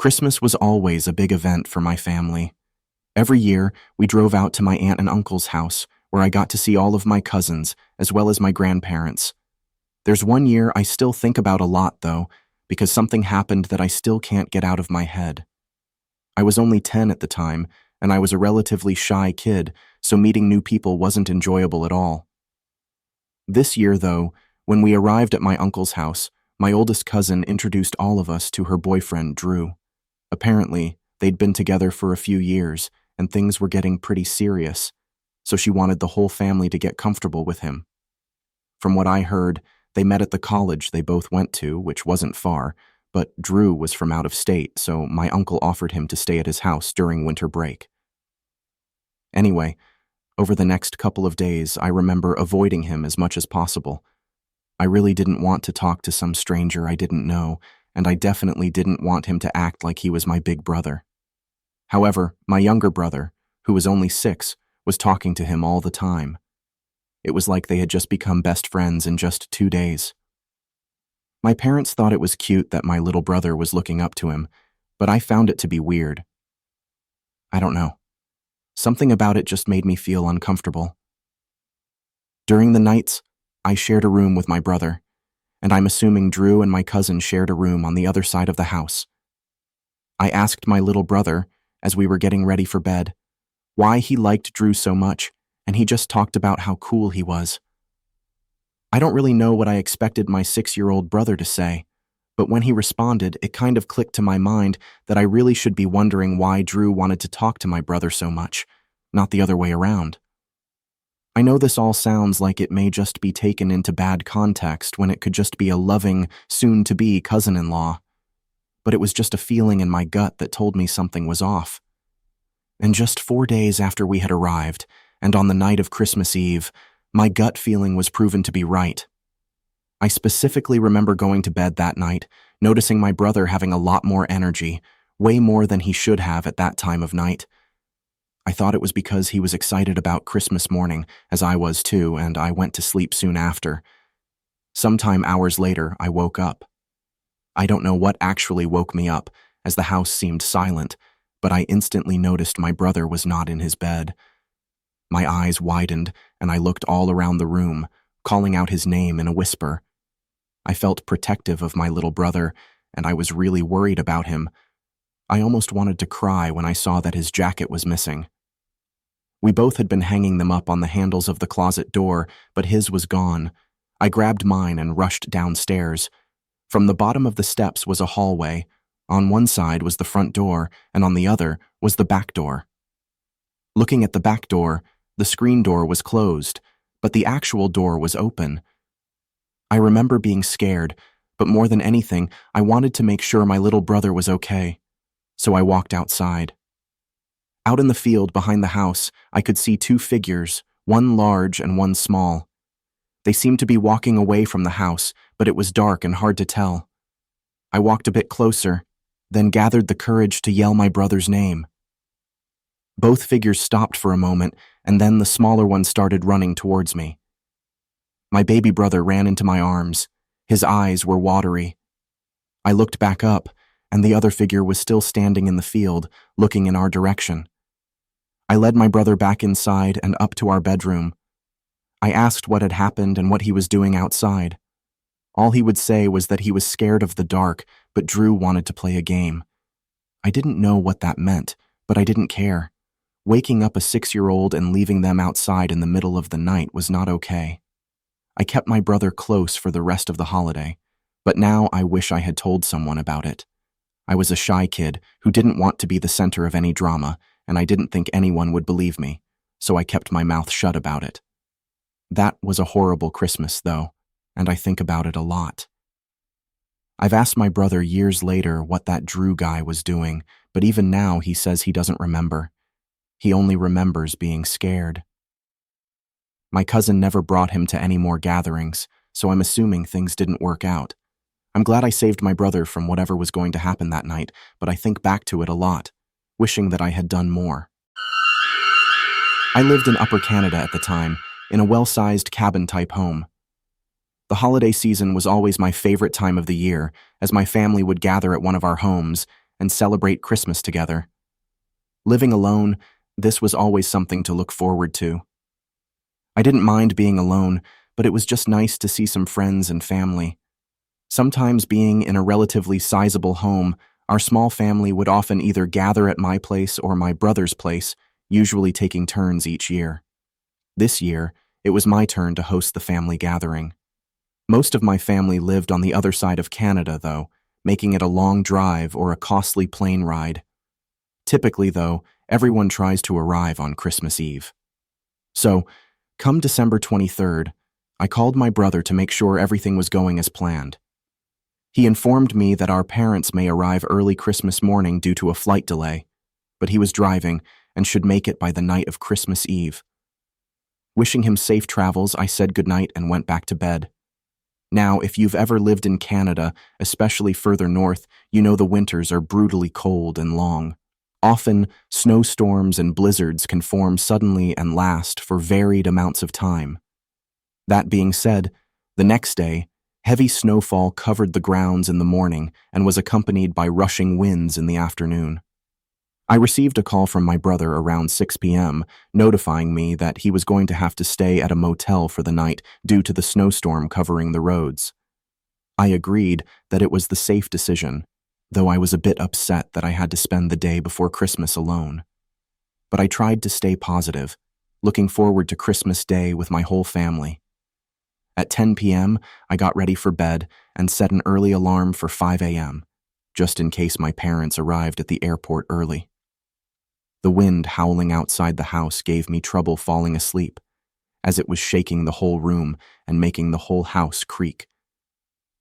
Christmas was always a big event for my family. Every year, we drove out to my aunt and uncle's house, where I got to see all of my cousins, as well as my grandparents. There's one year I still think about a lot, though, because something happened that I still can't get out of my head. I was only 10 at the time, and I was a relatively shy kid, so meeting new people wasn't enjoyable at all. This year, though, when we arrived at my uncle's house, my oldest cousin introduced all of us to her boyfriend, Drew. Apparently, they'd been together for a few years, and things were getting pretty serious, so she wanted the whole family to get comfortable with him. From what I heard, they met at the college they both went to, which wasn't far, but Drew was from out of state, so my uncle offered him to stay at his house during winter break. Anyway, over the next couple of days, I remember avoiding him as much as possible. I really didn't want to talk to some stranger I didn't know, and I definitely didn't want him to act like he was my big brother. However, my younger brother, who was only 6, was talking to him all the time. It was like they had just become best friends in just 2 days. My parents thought it was cute that my little brother was looking up to him, but I found it to be weird. I don't know. Something about it just made me feel uncomfortable. During the nights, I shared a room with my brother, and I'm assuming Drew and my cousin shared a room on the other side of the house. I asked my little brother, as we were getting ready for bed, why he liked Drew so much, and he just talked about how cool he was. I don't really know what I expected my 6-year-old brother to say, but when he responded, it kind of clicked to my mind that I really should be wondering why Drew wanted to talk to my brother so much, not the other way around. I know this all sounds like it may just be taken into bad context when it could just be a loving, soon-to-be cousin-in-law, but it was just a feeling in my gut that told me something was off. And just 4 days after we had arrived, and on the night of Christmas Eve, my gut feeling was proven to be right. I specifically remember going to bed that night, noticing my brother having a lot more energy, way more than he should have at that time of night. I thought it was because he was excited about Christmas morning, as I was too, and I went to sleep soon after. Sometime hours later, I woke up. I don't know what actually woke me up, as the house seemed silent, but I instantly noticed my brother was not in his bed. My eyes widened, and I looked all around the room, calling out his name in a whisper. I felt protective of my little brother, and I was really worried about him. I almost wanted to cry when I saw that his jacket was missing. We both had been hanging them up on the handles of the closet door, but his was gone. I grabbed mine and rushed downstairs. From the bottom of the steps was a hallway. On one side was the front door, and on the other was the back door. Looking at the back door, the screen door was closed, but the actual door was open. I remember being scared, but more than anything, I wanted to make sure my little brother was okay. So I walked outside. Out in the field behind the house, I could see 2 figures, one large and one small. They seemed to be walking away from the house, but it was dark and hard to tell. I walked a bit closer, then gathered the courage to yell my brother's name. Both figures stopped for a moment, and then the smaller one started running towards me. My baby brother ran into my arms. His eyes were watery. I looked back up, and the other figure was still standing in the field, looking in our direction. I led my brother back inside and up to our bedroom. I asked what had happened and what he was doing outside. All he would say was that he was scared of the dark, but Drew wanted to play a game. I didn't know what that meant, but I didn't care. Waking up a 6-year-old and leaving them outside in the middle of the night was not okay. I kept my brother close for the rest of the holiday, but now I wish I had told someone about it. I was a shy kid who didn't want to be the center of any drama, and I didn't think anyone would believe me, so I kept my mouth shut about it. That was a horrible Christmas, though, and I think about it a lot. I've asked my brother years later what that Drew guy was doing, but even now he says he doesn't remember. He only remembers being scared. My cousin never brought him to any more gatherings, so I'm assuming things didn't work out. I'm glad I saved my brother from whatever was going to happen that night, but I think back to it a lot, wishing that I had done more. I lived in Upper Canada at the time, in a well-sized cabin-type home. The holiday season was always my favorite time of the year, as my family would gather at one of our homes, and celebrate Christmas together. Living alone, this was always something to look forward to. I didn't mind being alone, but it was just nice to see some friends and family. Sometimes being in a relatively sizable home, our small family would often either gather at my place or my brother's place, usually taking turns each year. This year, it was my turn to host the family gathering. Most of my family lived on the other side of Canada, though, making it a long drive or a costly plane ride. Typically, though, everyone tries to arrive on Christmas Eve. So, come December 23rd, I called my brother to make sure everything was going as planned. He informed me that our parents may arrive early Christmas morning due to a flight delay, but he was driving and should make it by the night of Christmas Eve. Wishing him safe travels, I said goodnight and went back to bed. Now, if you've ever lived in Canada, especially further north, you know the winters are brutally cold and long. Often, snowstorms and blizzards can form suddenly and last for varied amounts of time. That being said, the next day, heavy snowfall covered the grounds in the morning and was accompanied by rushing winds in the afternoon. I received a call from my brother around 6 p.m., notifying me that he was going to have to stay at a motel for the night due to the snowstorm covering the roads. I agreed that it was the safe decision, though I was a bit upset that I had to spend the day before Christmas alone. But I tried to stay positive, looking forward to Christmas Day with my whole family. At 10 p.m., I got ready for bed and set an early alarm for 5 a.m., just in case my parents arrived at the airport early. The wind howling outside the house gave me trouble falling asleep, as it was shaking the whole room and making the whole house creak.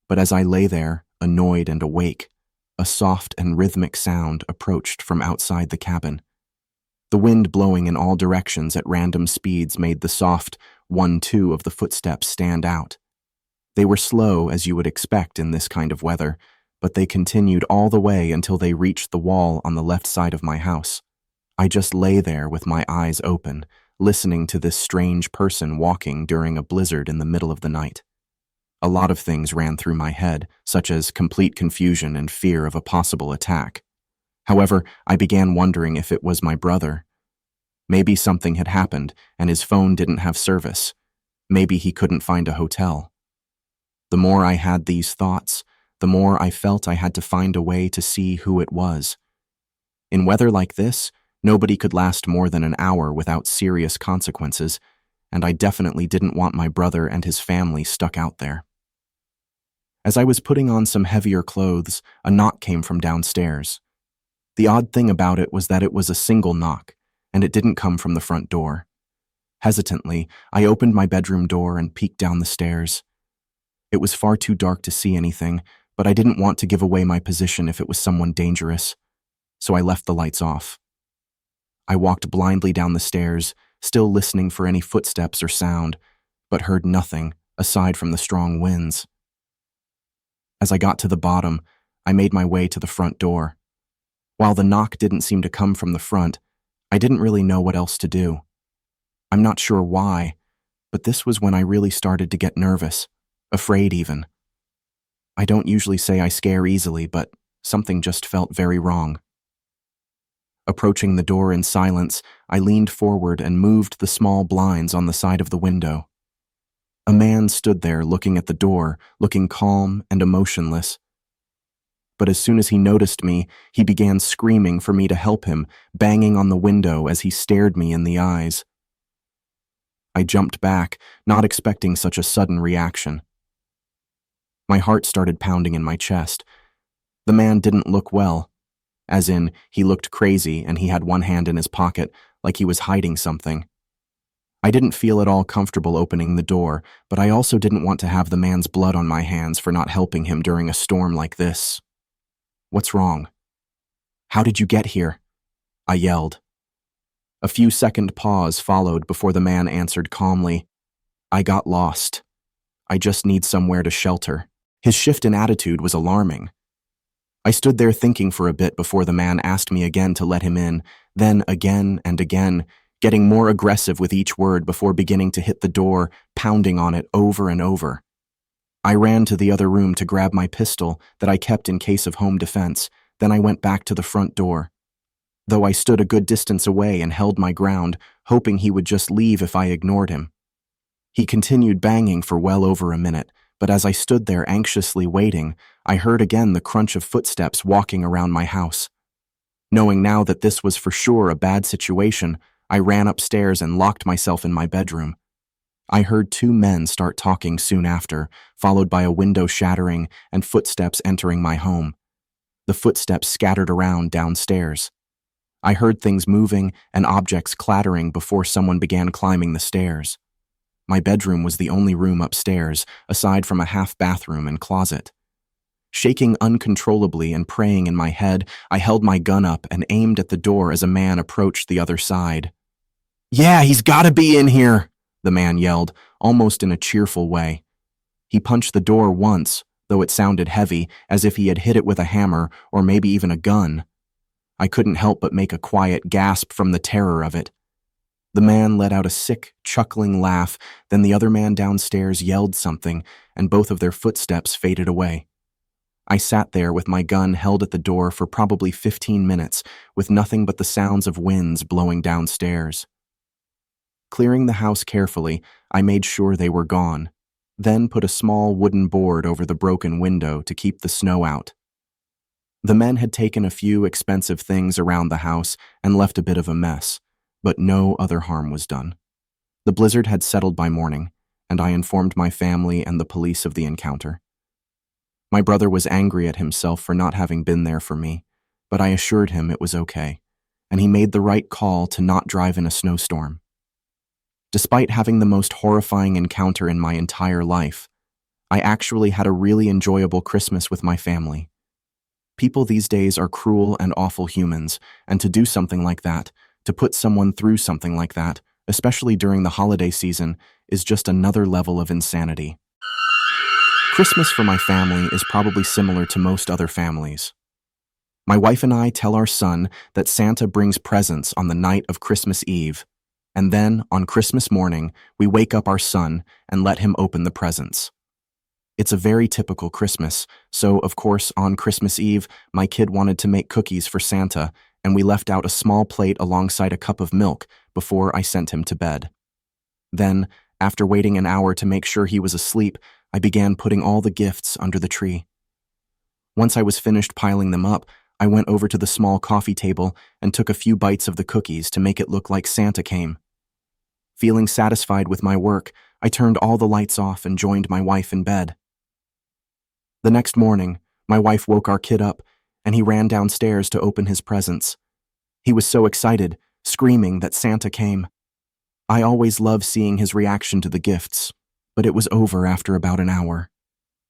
But as I lay there, annoyed and awake, a soft and rhythmic sound approached from outside the cabin. The wind blowing in all directions at random speeds made the soft 1-2 of the footsteps stand out. They were slow, as you would expect in this kind of weather, but they continued all the way until they reached the wall on the left side of my house. I just lay there with my eyes open, listening to this strange person walking during a blizzard in the middle of the night. A lot of things ran through my head, such as complete confusion and fear of a possible attack. However, I began wondering if it was my brother. Maybe something had happened and his phone didn't have service. Maybe he couldn't find a hotel. The more I had these thoughts, the more I felt I had to find a way to see who it was. In weather like this, nobody could last more than an hour without serious consequences, and I definitely didn't want my brother and his family stuck out there. As I was putting on some heavier clothes, a knock came from downstairs. The odd thing about it was that it was a single knock, and it didn't come from the front door. Hesitantly, I opened my bedroom door and peeked down the stairs. It was far too dark to see anything, but I didn't want to give away my position if it was someone dangerous, so I left the lights off. I walked blindly down the stairs, still listening for any footsteps or sound, but heard nothing aside from the strong winds. As I got to the bottom, I made my way to the front door. While the knock didn't seem to come from the front, I didn't really know what else to do. I'm not sure why, but this was when I really started to get nervous, afraid even. I don't usually say I scare easily, but something just felt very wrong. Approaching the door in silence, I leaned forward and moved the small blinds on the side of the window. A man stood there looking at the door, looking calm and emotionless. But as soon as he noticed me, he began screaming for me to help him, banging on the window as he stared me in the eyes. I jumped back, not expecting such a sudden reaction. My heart started pounding in my chest. The man didn't look well. As in, he looked crazy and he had one hand in his pocket, like he was hiding something. I didn't feel at all comfortable opening the door, but I also didn't want to have the man's blood on my hands for not helping him during a storm like this. "What's wrong?" "How did you get here?" I yelled. A few-second pause followed before the man answered calmly, "I got lost. I just need somewhere to shelter." His shift in attitude was alarming. I stood there thinking for a bit before the man asked me again to let him in, then again and again, getting more aggressive with each word before beginning to hit the door, pounding on it over and over. I ran to the other room to grab my pistol that I kept in case of home defense, Then I went back to the front door, though I stood a good distance away and held my ground, hoping he would just leave if I ignored him. He continued banging for well over a minute, but as I stood there anxiously waiting, I heard again the crunch of footsteps walking around my house. Knowing now that this was for sure a bad situation, I ran upstairs and locked myself in my bedroom. I heard two men start talking soon after, followed by a window shattering and footsteps entering my home. The footsteps scattered around downstairs. I heard things moving and objects clattering before someone began climbing the stairs. My bedroom was the only room upstairs, aside from a half bathroom and closet. Shaking uncontrollably and praying in my head, I held my gun up and aimed at the door as a man approached the other side. "Yeah, he's gotta be in here," the man yelled, almost in a cheerful way. He punched the door once, though it sounded heavy, as if he had hit it with a hammer or maybe even a gun. I couldn't help but make a quiet gasp from the terror of it. The man let out a sick, chuckling laugh, then the other man downstairs yelled something, and both of their footsteps faded away. I sat there with my gun held at the door for probably 15 minutes, with nothing but the sounds of winds blowing downstairs. Clearing the house carefully, I made sure they were gone, then put a small wooden board over the broken window to keep the snow out. The men had taken a few expensive things around the house and left a bit of a mess, but no other harm was done. The blizzard had settled by morning, and I informed my family and the police of the encounter. My brother was angry at himself for not having been there for me, but I assured him it was okay, and he made the right call to not drive in a snowstorm. Despite having the most horrifying encounter in my entire life, I actually had a really enjoyable Christmas with my family. People these days are cruel and awful humans, and to do something like that, to put someone through something like that, especially during the holiday season, is just another level of insanity. Christmas for my family is probably similar to most other families. My wife and I tell our son that Santa brings presents on the night of Christmas Eve, and then, on Christmas morning, we wake up our son and let him open the presents. It's a very typical Christmas, so of course on Christmas Eve, my kid wanted to make cookies for Santa, and we left out a small plate alongside a cup of milk before I sent him to bed. Then, after waiting an hour to make sure he was asleep, I began putting all the gifts under the tree. Once I was finished piling them up, I went over to the small coffee table and took a few bites of the cookies to make it look like Santa came. Feeling satisfied with my work, I turned all the lights off and joined my wife in bed. The next morning, my wife woke our kid up, and he ran downstairs to open his presents. He was so excited, screaming that Santa came. I always love seeing his reaction to the gifts, but it was over after about an hour.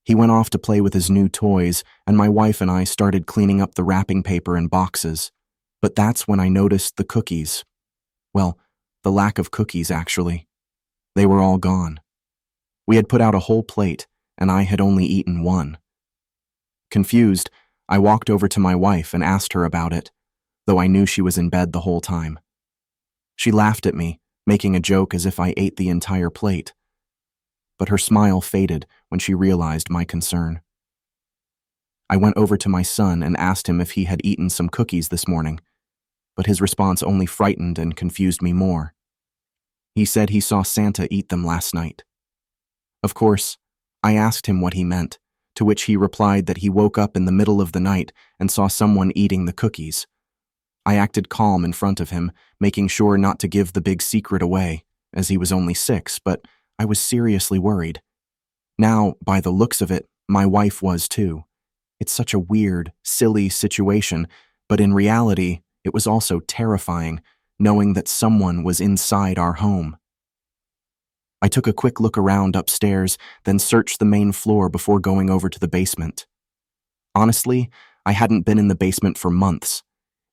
He went off to play with his new toys, and my wife and I started cleaning up the wrapping paper and boxes. But that's when I noticed the cookies. Well, the lack of cookies, actually. They were all gone. We had put out a whole plate, and I had only eaten one. Confused, I walked over to my wife and asked her about it, though I knew she was in bed the whole time. She laughed at me, making a joke as if I ate the entire plate. But her smile faded when she realized my concern. I went over to my son and asked him if he had eaten some cookies this morning, but his response only frightened and confused me more. He said he saw Santa eat them last night. Of course, I asked him what he meant, to which he replied that he woke up in the middle of the night and saw someone eating the cookies. I acted calm in front of him, making sure not to give the big secret away, as he was only 6, but I was seriously worried. Now, by the looks of it, my wife was too. It's such a weird, silly situation, but in reality, it was also terrifying, knowing that someone was inside our home. I took a quick look around upstairs, then searched the main floor before going over to the basement. Honestly, I hadn't been in the basement for months.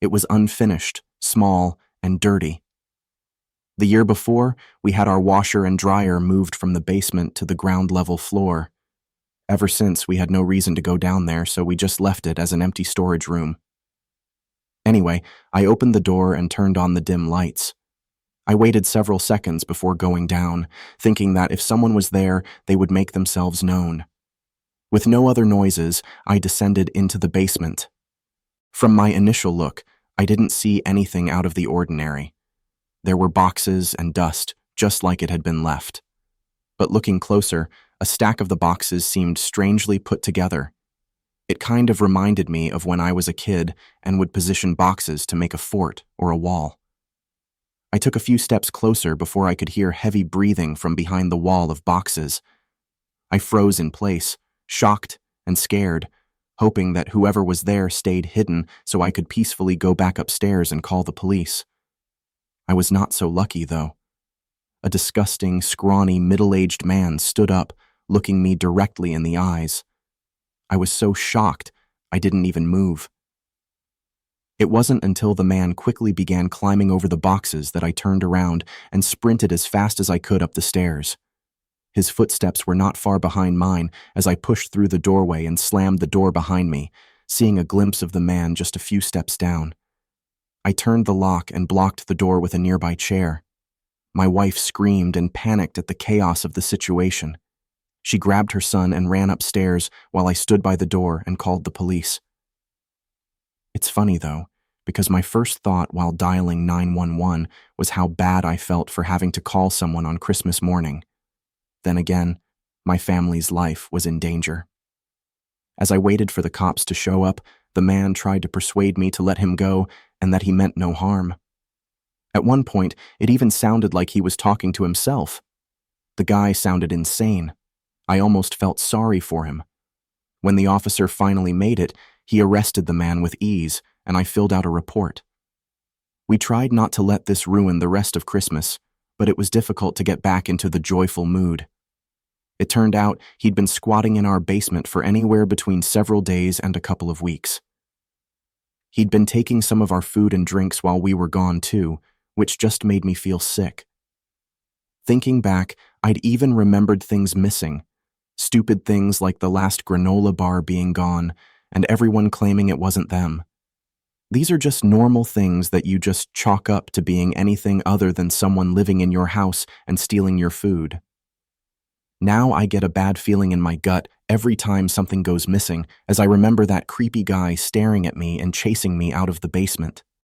It was unfinished, small, and dirty. The year before, we had our washer and dryer moved from the basement to the ground-level floor. Ever since, we had no reason to go down there, so we just left it as an empty storage room. Anyway, I opened the door and turned on the dim lights. I waited several seconds before going down, thinking that if someone was there, they would make themselves known. With no other noises, I descended into the basement. From my initial look, I didn't see anything out of the ordinary. There were boxes and dust, just like it had been left. But looking closer, a stack of the boxes seemed strangely put together. It kind of reminded me of when I was a kid and would position boxes to make a fort or a wall. I took a few steps closer before I could hear heavy breathing from behind the wall of boxes. I froze in place, shocked and scared, hoping that whoever was there stayed hidden so I could peacefully go back upstairs and call the police. I was not so lucky, though. A disgusting, scrawny, middle-aged man stood up, looking me directly in the eyes. I was so shocked, I didn't even move. It wasn't until the man quickly began climbing over the boxes that I turned around and sprinted as fast as I could up the stairs. His footsteps were not far behind mine as I pushed through the doorway and slammed the door behind me, seeing a glimpse of the man just a few steps down. I turned the lock and blocked the door with a nearby chair. My wife screamed and panicked at the chaos of the situation. She grabbed her son and ran upstairs while I stood by the door and called the police. It's funny, though, because my first thought while dialing 911 was how bad I felt for having to call someone on Christmas morning. Then again, my family's life was in danger. As I waited for the cops to show up, the man tried to persuade me to let him go and that he meant no harm. At one point, it even sounded like he was talking to himself. The guy sounded insane. I almost felt sorry for him. When the officer finally made it, he arrested the man with ease, and I filled out a report. We tried not to let this ruin the rest of Christmas, but it was difficult to get back into the joyful mood. It turned out he'd been squatting in our basement for anywhere between several days and a couple of weeks. He'd been taking some of our food and drinks while we were gone too, which just made me feel sick. Thinking back, I'd even remembered things missing. Stupid things like the last granola bar being gone, and everyone claiming it wasn't them. These are just normal things that you just chalk up to being anything other than someone living in your house and stealing your food. Now I get a bad feeling in my gut every time something goes missing, as I remember that creepy guy staring at me and chasing me out of the basement.